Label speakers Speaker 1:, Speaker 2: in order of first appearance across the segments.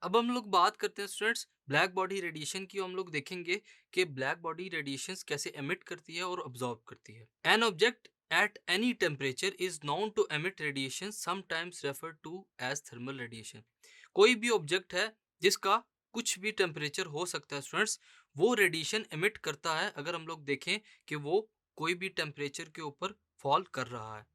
Speaker 1: अब हम लोग बात करते हैं स्टूडेंट्स ब्लैक बॉडी रेडिएशन की। हम लोग देखेंगे कि ब्लैक बॉडी रेडिएशंस कैसे एमिट करती है और ऑब्जॉर्ब करती है। An object at any temperature is known to emit radiation, sometimes refer to as thermal radiation. कोई भी ऑब्जेक्ट है जिसका कुछ भी टेम्परेचर हो सकता है स्टूडेंट्स, वो रेडिएशन एमिट करता है अगर हम लोग देखें कि वो कोई भी टेम्परेचर के ऊपर फॉल कर रहा है।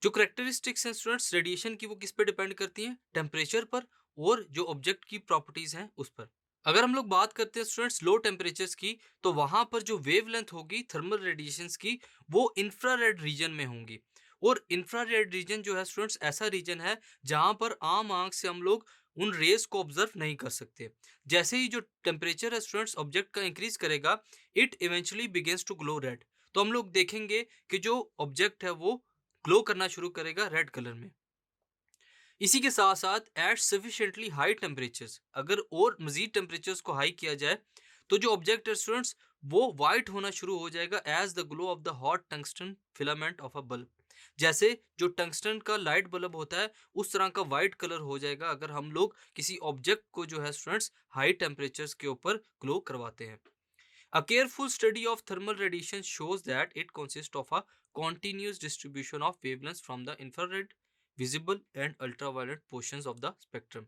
Speaker 1: जो करेक्टरिस्टिक्स हैं स्टूडेंट्स रेडिएशन की, वो किस पे डिपेंड करती हैं? टेम्परेचर पर और जो ऑब्जेक्ट की प्रॉपर्टीज हैं उस पर। अगर हम लोग बात करते हैं स्टूडेंट्स लो टेम्परेचर्स की, तो वहां पर जो वेवलेंथ होगी थर्मल रेडिएशंस की, वो इंफ्रारेड रीजन में होंगी। और इंफ्रारेड रीजन जो है स्टूडेंट्स ऐसा रीजन है जहां पर आम आंख से हम लोग उन रेस को ऑब्जर्व नहीं कर सकते। जैसे ही जो टेम्परेचर है स्टूडेंट्स ऑब्जेक्ट का इंक्रीज करेगा, it eventually begins to glow red. तो हम लोग देखेंगे कि जो ऑब्जेक्ट है वो ग्लो करना शुरू करेगा रेड कलर में। इसी के साथ साथ एट सफिशिएंटली हाई टेम्परेचर्स, अगर और मजीद टेम्परेचर्स को हाई किया जाए तो जो ऑब्जेक्ट है स्टूडेंट्स वो वाइट होना शुरू हो जाएगा as the glow of the hot tungsten filament of a bulb. जैसे जो टंगस्टन का लाइट बल्ब होता है उस तरह का वाइट कलर हो जाएगा अगर हम लोग किसी ऑब्जेक्ट को जो है स्टूडेंट्स हाई टेम्परेचर्स के ऊपर ग्लो करवाते हैं। A careful study of thermal radiation shows that it consists of a continuous distribution of wavelengths from the infrared, visible and ultraviolet portions of the spectrum.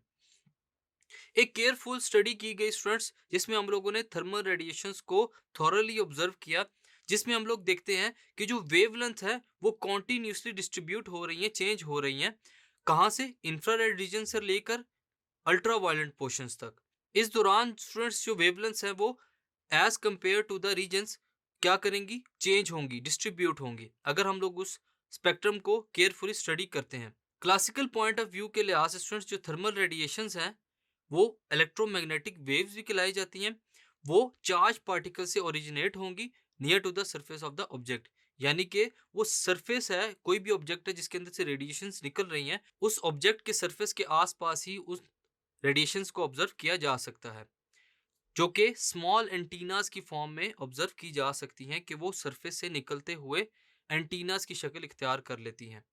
Speaker 1: एक careful study की गई students जिसमें हम लोगों ने थर्मल रेडिएशंस को thoroughly observe किया, जिसमें हम लोग देखते हैं कि जो वेवलेंथ है वो कॉन्टिन्यूसली डिस्ट्रीब्यूट हो रही है, चेंज हो रही हैं। कहाँ से? इंफ्रारेड रीजन से लेकर अल्ट्रावायलेंट पोर्शंस तक। इस दौरान स्टूडेंट्स जो वेवलेंथ्स हैं वो as compare to the regions क्या करेंगी? चेंज होंगी, डिस्ट्रीब्यूट होंगी, अगर हम लोग उस स्पेक्ट्रम को केयरफुली स्टडी करते हैं। क्लासिकल पॉइंट ऑफ व्यू के लिहाज से स्टूडेंट्स जो थर्मल रेडिएशंस हैं वो इलेक्ट्रोमैग्नेटिक वेव्स भी कहलाई जाती हैं। वो चार्ज पार्टिकल से ओरिजिनेट होंगी near to the surface of the object. यानी कि वो सरफेस है, कोई भी ऑब्जेक्ट है जिसके अंदर से रेडिएशंस निकल रही हैं, उस ऑब्जेक्ट के सरफेस के आसपास ही उस रेडिएशंस को ऑब्जर्व किया जा सकता है, जो कि स्मॉल एंटीनास की फॉर्म में ऑब्जर्व की जा सकती हैं कि वो सरफेस से निकलते हुए एंटीनास की शक्ल इख्तियार कर लेती हैं,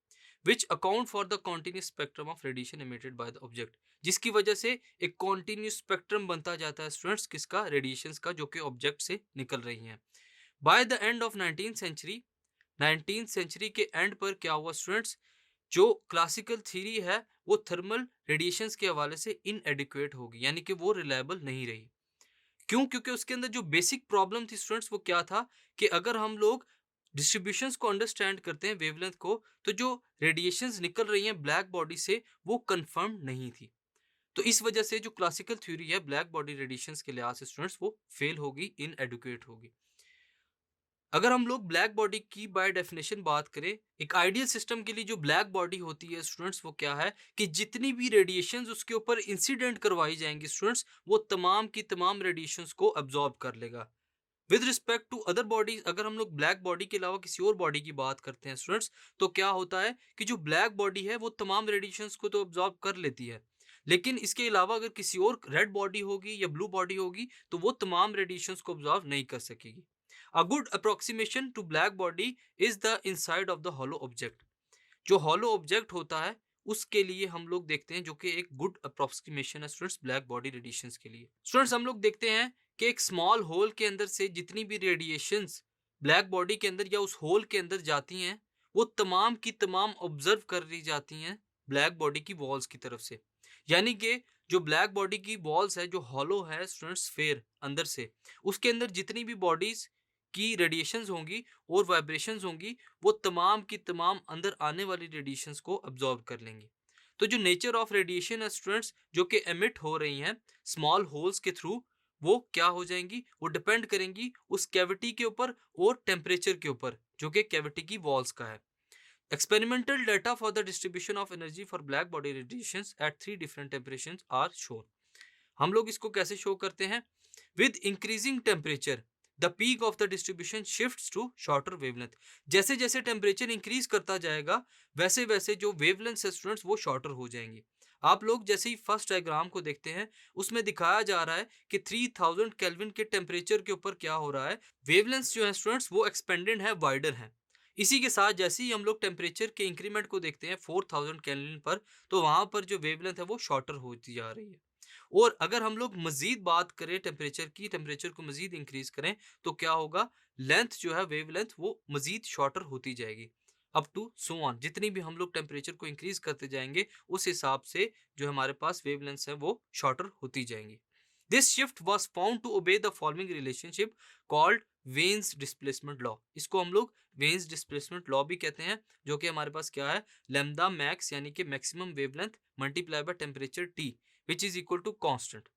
Speaker 1: which account for the continuous spectrum of radiation emitted by the object. जिसकी वजह से एक कॉन्टिन्यूस स्पेक्ट्रम बनता जाता है स्टूडेंट्स किसका? रेडिएशंस का, जो कि ऑब्जेक्ट से निकल रही हैं। By the end of 19th century के एंड पर क्या हुआ स्टूडेंट्स? जो क्लासिकल थ्योरी है वो थर्मल रेडिएशंस के हवाले से इनएडिक्वेट होगी, यानी कि वो रिलायबल नहीं रही। क्यों? क्योंकि उसके अंदर जो बेसिक प्रॉब्लम थी स्टूडेंट्स वो क्या था कि अगर हम लोग डिस्ट्रीब्यूशंस को अंडरस्टैंड करते हैं वेवलेंथ को, तो जो रेडिएशंस निकल रही हैं ब्लैक बॉडी से वो कंफर्म नहीं थी। तो इस वजह से जो क्लासिकल थ्योरी है ब्लैक बॉडी रेडिएशंस के लिहाज से स्टूडेंट्स वो फेल होगी, इनएडुकेट होगी। अगर हम लोग ब्लैक बॉडी की बाय डेफिनेशन बात करें, एक आइडियल सिस्टम के लिए जो ब्लैक बॉडी होती है स्टूडेंट्स वो क्या है कि जितनी भी रेडिएशंस उसके ऊपर इंसिडेंट करवाई जाएंगी स्टूडेंट्स, वो तमाम की तमाम रेडिएशंस को अब्जॉर्ब कर लेगा। With respect to other bodies, अगर हम लोग ब्लैक बॉडी के अलावा किसी और बॉडी की बात करते हैं स्टूडेंट्स, तो क्या होता है कि जो ब्लैक बॉडी है वो तमाम रेडिएशंस को तो अब्जॉर्ब कर लेती है, लेकिन इसके अलावा अगर किसी और रेड बॉडी होगी या ब्लू बॉडी होगी तो वो तमाम रेडिएशंस को अब्जॉर्ब नहीं कर सकेगी। A good approximation to black body is the inside of the hollow object. जो हॉलो ऑब्जेक्ट होता है उसके लिए हम लोग देखते हैं, जो कि एक गुड अप्रोक्सीमेशन है स्टूडेंट्स ब्लैक बॉडी रेडिएशंस के लिए। स्टूडेंट्स हम लोग देखते हैं कि एक स्मॉल होल के अंदर से जितनी भी रेडिएशंस ब्लैक बॉडी के अंदर या उस होल के अंदर जाती हैं, वो तमाम की तमाम ऑब्जर्व कर ली जाती हैं ब्लैक बॉडी की वॉल्स की तरफ से। यानी कि जो ब्लैक बॉडी की वॉल्स है, जो हॉलो है स्टूडेंट्स स्फेयर अंदर से, उसके अंदर जितनी भी बॉडीज की रेडिएशंस होंगी और वाइब्रेशंस होंगी, वो तमाम की तमाम अंदर आने वाली रेडिएशंस को अब्जॉर्ब कर लेंगी। तो जो नेचर ऑफ रेडिएशन है स्टूडेंट्स जो कि एमिट हो रही हैं स्मॉल होल्स के थ्रू, वो क्या हो जाएंगी? वो डिपेंड करेंगी उस कैविटी के ऊपर और टेम्परेचर के ऊपर जो कि कैविटी की वॉल्स का है। Experimental data for the distribution of energy for black body radiations at 3 different temperatures are shown. हम लोग इसको कैसे शो करते हैं? With increasing temperature the peak of the distribution shifts to shorter wavelength. जैसे जैसे टेम्परेचर इंक्रीज करता जाएगा वैसे वैसे जो वेवलेंथ है स्टूडेंट्स वो शॉर्टर हो जाएंगी। आप लोग जैसे ही फर्स्ट डायग्राम को देखते हैं उसमें दिखाया जा रहा है कि 3000 केल्विन के टेम्परेचर के ऊपर क्या हो रहा है, वेवलेंथ जो है स्टूडेंट्स वो एक्सपेंडेड है, वाइडर है। इसी के साथ जैसे ही हम लोग टेम्परेचर के इंक्रीमेंट को देखते हैं 4000 केल्विन पर, तो वहां पर जो वेवलेंथ है वो शॉर्टर होती जा रही है। और अगर हम लोग मजीद बात करें टेम्परेचर की, टेम्परेचर को मजीद इंक्रीज करें तो क्या होगा, लेंथ जो है वेव लेंथ वो मजीद शॉर्टर होती जाएगी अप टू सो ऑन। जितनी भी हम लोग टेम्परेचर को इंक्रीज करते जाएंगे उस हिसाब से जो हमारे पास वेव लेंथ है वो शॉर्टर होती जाएंगी। This shift was found to obey the following relationship called Wien's displacement law. इसको हम लोग वेन्स डिस्प्लेसमेंट लॉ भी कहते हैं, जो कि हमारे पास क्या है, लैम्डा मैक्स यानी कि maximum wavelength multiply by temperature T which is equal to constant.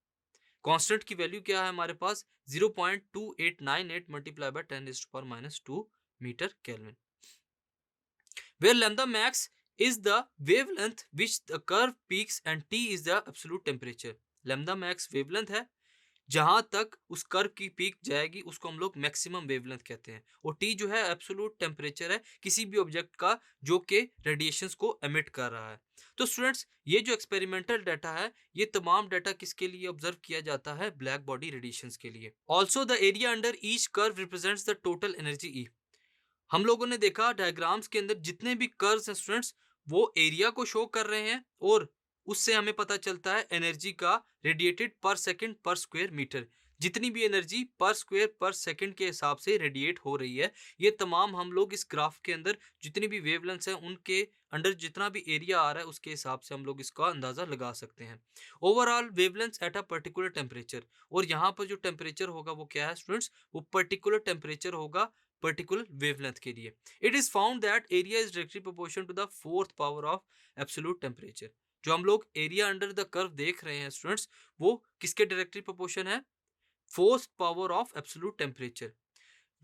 Speaker 1: Constant की वैल्यू क्या है हमारे पास, 0.2898 multiply by 10⁻⁻² metre kelvin, where lambda max is the wavelength which the curve peaks and T is the absolute temperature। lambda max wavelength है, जहां तक उस curve की पीक जाएगी उसको हम लोग मैक्सिमम वेवलेंथ कहते हैं, और टी जो है एब्सोल्यूट टेम्परेचर है किसी भी ऑब्जेक्ट का जो कि रेडिएशंस को एमिट कर रहा है। तो स्टूडेंट्स ये जो एक्सपेरिमेंटल डाटा है ये तमाम डाटा किसके लिए ऑब्जर्व किया जाता है, ब्लैक बॉडी रेडिएशंस के लिए। Also the area under each curve represents the total energy E. हम लोगों ने देखा डायग्राम्स के अंदर जितने भी कर्व्स हैं स्टूडेंट्स वो एरिया को शो कर रहे हैं, और उससे हमें पता चलता है एनर्जी का रेडिएटेड पर सेकंड पर स्क्वायर मीटर। जितनी भी एनर्जी पर स्क्वायर पर सेकंड के हिसाब से रेडिएट हो रही है, ये तमाम हम लोग इस ग्राफ के अंदर जितनी भी वेवलेंथ्स हैं उनके अंडर जितना भी एरिया आ रहा है उसके हिसाब से हम लोग इसका अंदाजा लगा सकते हैं। Overall wavelengths at a particular temperature, और यहाँ पर जो टेम्परेचर होगा वो क्या है स्टूडेंट्स, वो पर्टिकुलर टेम्परेचर होगा पर्टिकुलर वेवलेंथ के लिए। It is found that area is directly proportional to the fourth power of absolute temperature. जो हम लोग एरिया अंडर द कर्व देख रहे हैं स्टूडेंट्स वो किसके डायरेक्टली प्रोपोर्शन है, fourth power of absolute temperature.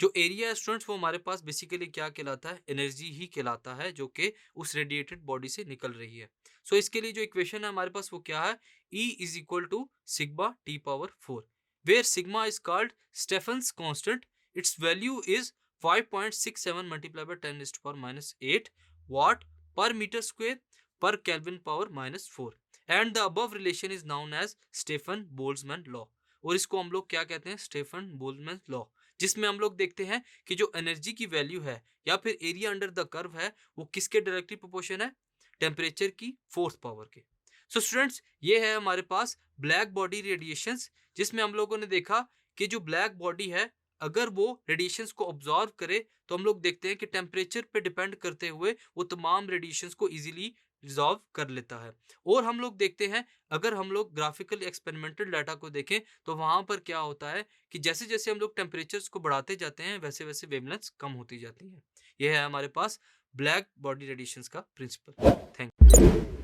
Speaker 1: जो एरिया है स्टूडेंट्स वो हमारे पास बेसिकली क्या कहलाता है, एनर्जी ही कहलाता है जो कि उस रेडिएटेड बॉडी से निकल रही है। सो इसके लिए जो इक्वेशन है हमारे पास वो क्या है, E is equal to sigma T power 4, where sigma is called Stefan's constant, its value is 5.67 multiply by 10⁻⁻8 watt per meter square per Kelvin power -4, and the above relation is known as Stefan Boltzmann law. और इसको हम लोग क्या कहते हैं, Stephen Boltzmann law, जिसमें हम लोग देखते हैं कि जो एनर्जी की वैल्यू है या फिर एरिया अंडर द कर्व है वो किसके डायरेक्टली प्रोपोर्शन है, टेम्परेचर की फोर्थ पावर के। सो स्टूडेंट्स ये है हमारे पास ब्लैक बॉडी रेडिएशंस, जिसमें हम लोगों ने देखा कि जो ब्लैक बॉडी है अगर वो रेडिएशंस को ऑब्जॉर्व करे तो हम लोग देखते हैं कि टेम्परेचर पे डिपेंड करते हुए वो तमाम रेडिएशंस को इजीली रिजॉल्व कर लेता है। और हम लोग देखते हैं अगर हम लोग ग्राफिकल एक्सपेरिमेंटल डाटा को देखें तो वहां पर क्या होता है कि जैसे जैसे हम लोग टेम्परेचर्स को बढ़ाते जाते हैं वैसे वैसे वेवलेंथ्स कम होती जाती हैं। यह है हमारे पास ब्लैक बॉडी रेडिएशंस का प्रिंसिपल। Thank you.